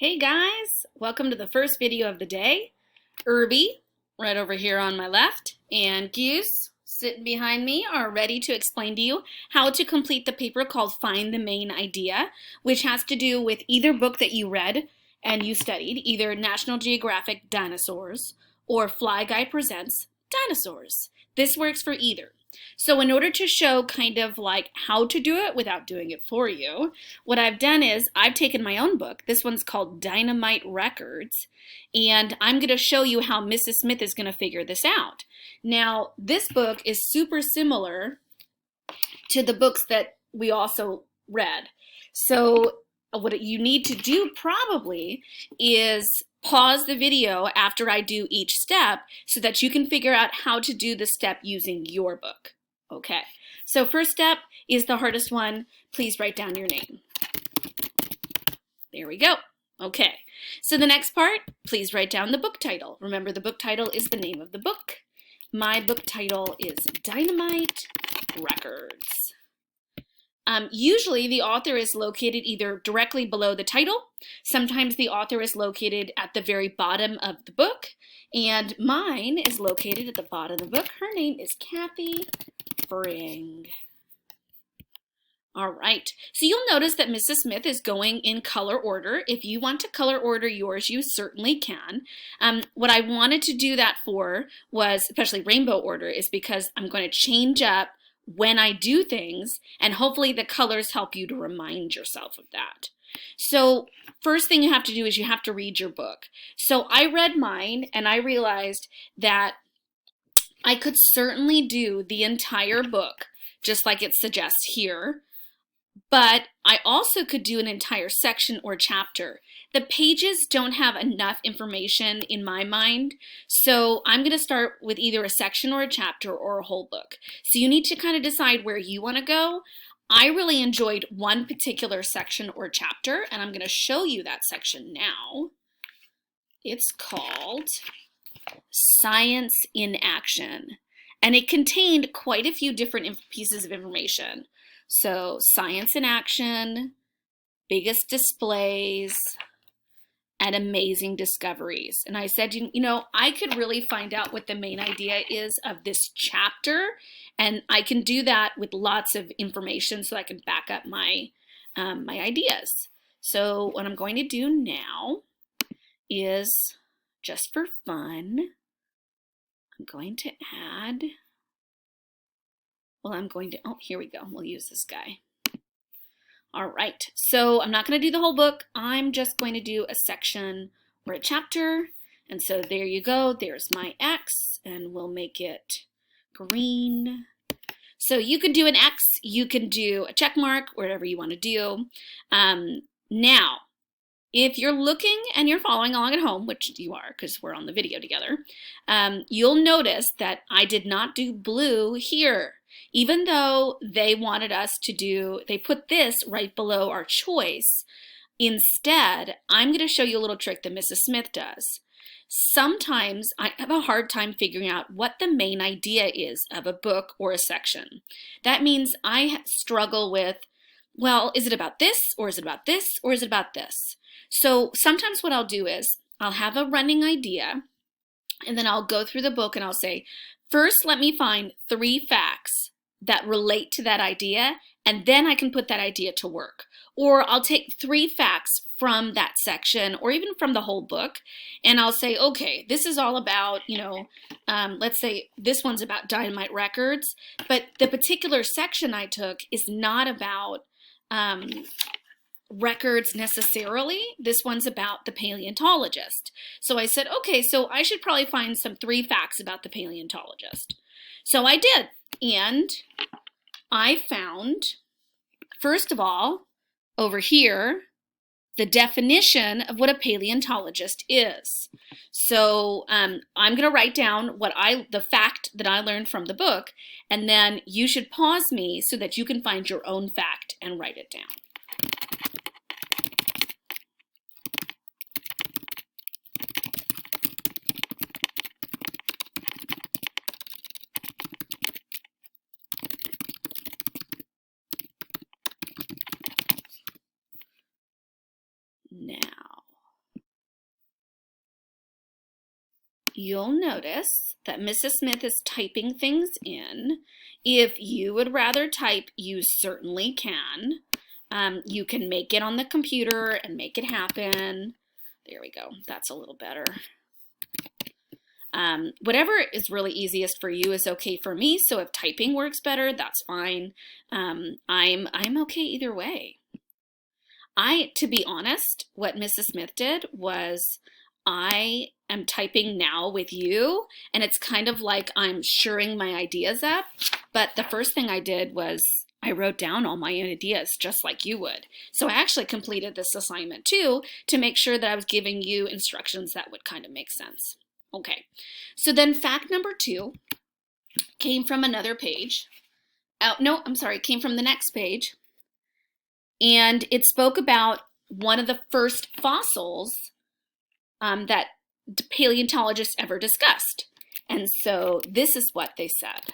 Hey guys, welcome to the first video of the day. Irby, right over here on my left, and Goose, sitting behind me, are ready to explain to you how to complete the paper called Find the Main Idea, which has to do with either book that you read and you studied, either National Geographic Dinosaurs or Fly Guy Presents Dinosaurs. This works for either. So in order to show kind of like how to do it without doing it for you, what I've done is I've taken my own book. This one's called Dynamite Records, and I'm going to show you how Mrs. Smith is going to figure this out. Now, this book is super similar to the books that we also read. So what you need to do probably is pause the video after I do each step so that you can figure out how to do the step using your book. Okay, so first step is the hardest one. Please write down your name. There we go. Okay, so the next part, please write down the book title. Remember, the book title is the name of the book. My book title is Dynamite Records. Usually the author is located either directly below the title. Sometimes the author is located at the very bottom of the book. And mine is located at the bottom of the book. Her name is Kathy Fring. All right, so you'll notice that Mrs. Smith is going in color order. If you want to color order yours, you certainly can. What I wanted to do that for was, especially rainbow order, is because I'm going to change up when I do things, and hopefully the colors help you to remind yourself of that. So first thing you have to do is you have to read your book. So I read mine and I realized that I could certainly do the entire book just like it suggests here, but I also could do an entire section or chapter. The pages don't have enough information in my mind, so I'm going to start with either a section or a chapter or a whole book. So you need to kind of decide where you want to go. I really enjoyed one particular section or chapter, and I'm going to show you that section now. It's called Science in Action, and it contained quite a few different pieces of information. So science in action, biggest displays, and amazing discoveries. And I said, you know, I could really find out what the main idea is of this chapter, and I can do that with lots of information so I can back up my, my ideas. So what I'm going to do now is, just for fun, I'm going to add, oh, here we go. We'll use this guy. All right, so I'm not going to do the whole book. I'm just going to do a section or a chapter. And so there you go. There's my X, and we'll make it green. So you can do an X, you can do a check mark, whatever you want to do. Now, if you're looking and you're following along at home, which you are because we're on the video together, you'll notice that I did not do blue here. Even though they wanted us to do, they put this right below our choice. Instead, I'm going to show you a little trick that Mrs. Smith does. Sometimes I have a hard time figuring out what the main idea is of a book or a section. That means I struggle with, well, is it about this, or is it about this, or is it about this? So sometimes what I'll do is I'll have a running idea, and then I'll go through the book and I'll say, first, let me find 3 facts that relate to that idea, and then I can put that idea to work. Or I'll take 3 facts from that section, or even from the whole book, and I'll say, okay, this is all about, you know, let's say this one's about Dynamite Records, but the particular section I took is not about records necessarily. This one's about the paleontologist. So I said, okay, so I should probably find some 3 facts about the paleontologist. So I did, and I found, first of all, over here, the definition of what a paleontologist is. So I'm going to write down the fact that I learned from the book, and then you should pause me so that you can find your own fact and write it down. Now, you'll notice that Mrs. Smith is typing things in. If you would rather type, you certainly can. You can make it on the computer and make it happen. There we go. That's a little better. Whatever is really easiest for you is okay for me. So if typing works better, that's fine. I'm okay either way. To be honest, what Mrs. Smith did was I am typing now with you, and it's kind of like I'm shoring my ideas up. But the first thing I did was I wrote down all my ideas just like you would. So I actually completed this assignment too to make sure that I was giving you instructions that would kind of make sense. Okay, so then fact number 2 came from another page. Came from the next page. And it spoke about one of the first fossils that paleontologists ever discussed. And so this is what they said.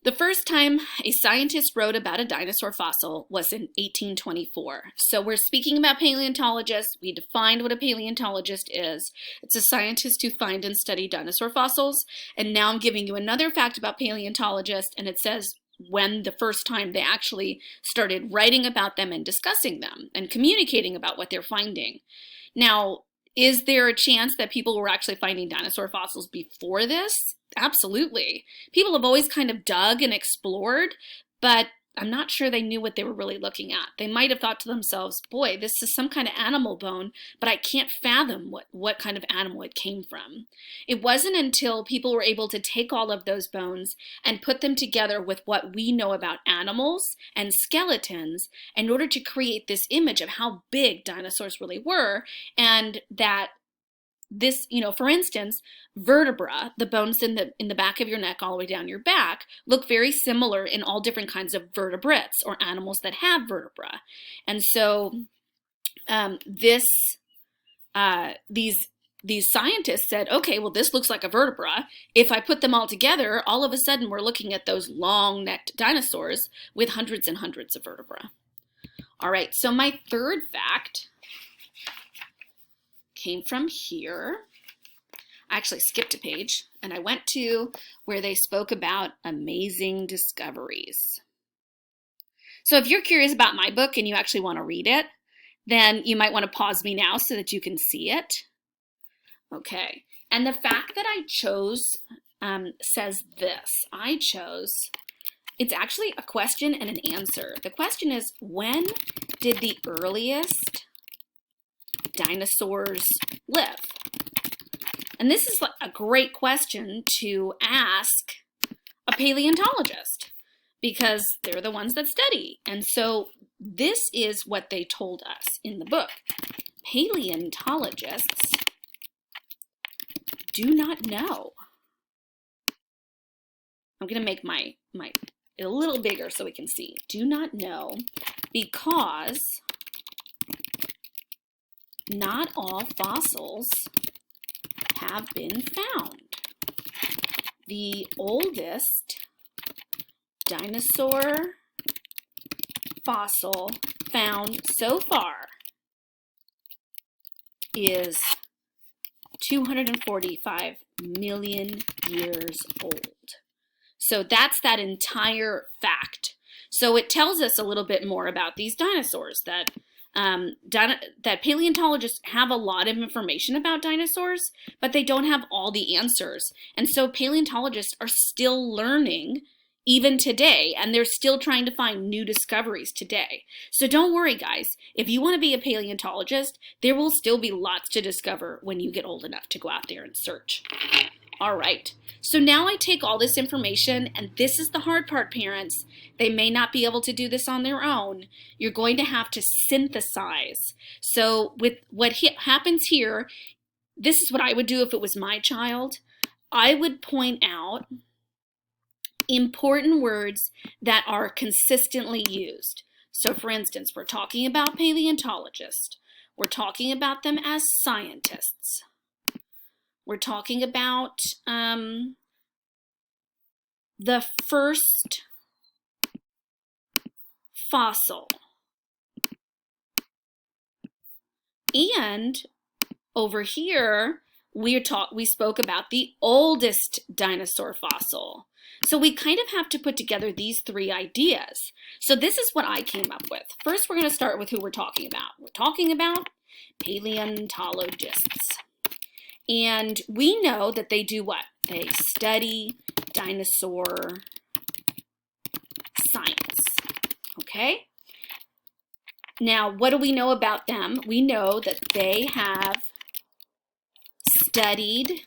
The first time a scientist wrote about a dinosaur fossil was in 1824. So we're speaking about paleontologists. We defined what a paleontologist is. It's a scientist who find and study dinosaur fossils. And now I'm giving you another fact about paleontologists, and it says when the first time they actually started writing about them and discussing them and communicating about what they're finding. Now, is there a chance that people were actually finding dinosaur fossils before this? Absolutely. People have always kind of dug and explored, but I'm not sure they knew what they were really looking at. They might have thought to themselves, boy, this is some kind of animal bone, but I can't fathom what kind of animal it came from. It wasn't until people were able to take all of those bones and put them together with what we know about animals and skeletons in order to create this image of how big dinosaurs really were, and that this, for instance, vertebra, the bones in the back of your neck all the way down your back, look very similar in all different kinds of vertebrates or animals that have vertebra. And so these scientists said, okay, well, this looks like a vertebra. If I put them all together, all of a sudden we're looking at those long-necked dinosaurs with hundreds and hundreds of vertebrae. All right, so my third fact came from here. I actually skipped a page and I went to where they spoke about amazing discoveries. So if you're curious about my book and you actually want to read it, then you might want to pause me now so that you can see it. Okay, and the fact that I chose says this. It's actually a question and an answer. The question is, when did the earliest dinosaurs live? And this is a great question to ask a paleontologist because they're the ones that study. And so this is what they told us in the book. Paleontologists do not know. I'm going to make my a little bigger so we can see. Do not know because not all fossils have been found. The oldest dinosaur fossil found so far is 245 million years old. So that's that entire fact. So it tells us a little bit more about these dinosaurs, that paleontologists have a lot of information about dinosaurs, but they don't have all the answers. And so paleontologists are still learning even today, and they're still trying to find new discoveries today. So don't worry, guys. If you want to be a paleontologist, there will still be lots to discover when you get old enough to go out there and search. All right, so now I take all this information, and this is the hard part, parents. They may not be able to do this on their own. You're going to have to synthesize. So with what happens here, this is what I would do if it was my child. I would point out important words that are consistently used. So for instance, we're talking about paleontologists. We're talking about them as scientists. We're talking about the first fossil. And over here, we spoke about the oldest dinosaur fossil. So we kind of have to put together these three ideas. So this is what I came up with. First, we're going to start with who we're talking about. We're talking about paleontologists. And we know that they do what? They study dinosaur science. Okay? Now, what do we know about them? We know that they have studied,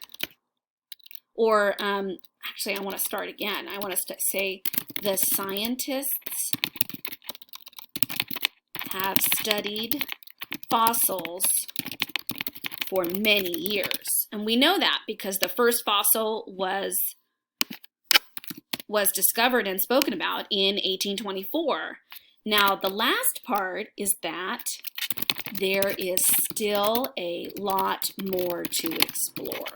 or actually I want to start again. I want to say the scientists have studied fossils for many years. And we know that because the first fossil was discovered and spoken about in 1824. Now, the last part is that there is still a lot more to explore.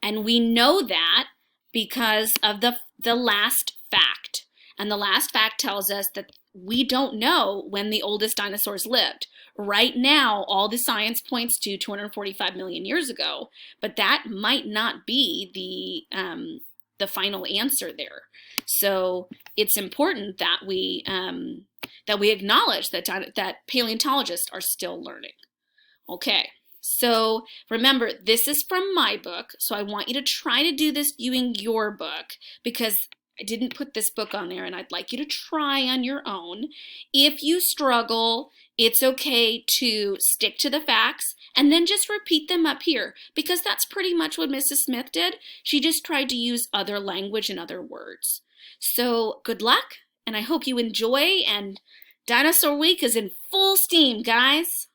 And we know that because of the last fact. And the last fact tells us that we don't know when the oldest dinosaurs lived. Right now, all the science points to 245 million years ago, but that might not be the final answer there. So it's important that we acknowledge that paleontologists are still learning. Okay, so remember, this is from my book, so I want you to try to do this using your book because I didn't put this book on there and I'd like you to try on your own. If you struggle, it's okay to stick to the facts and then just repeat them up here because that's pretty much what Mrs. Smith did. She just tried to use other language and other words. So good luck, and I hope you enjoy, and Dinosaur Week is in full steam, guys.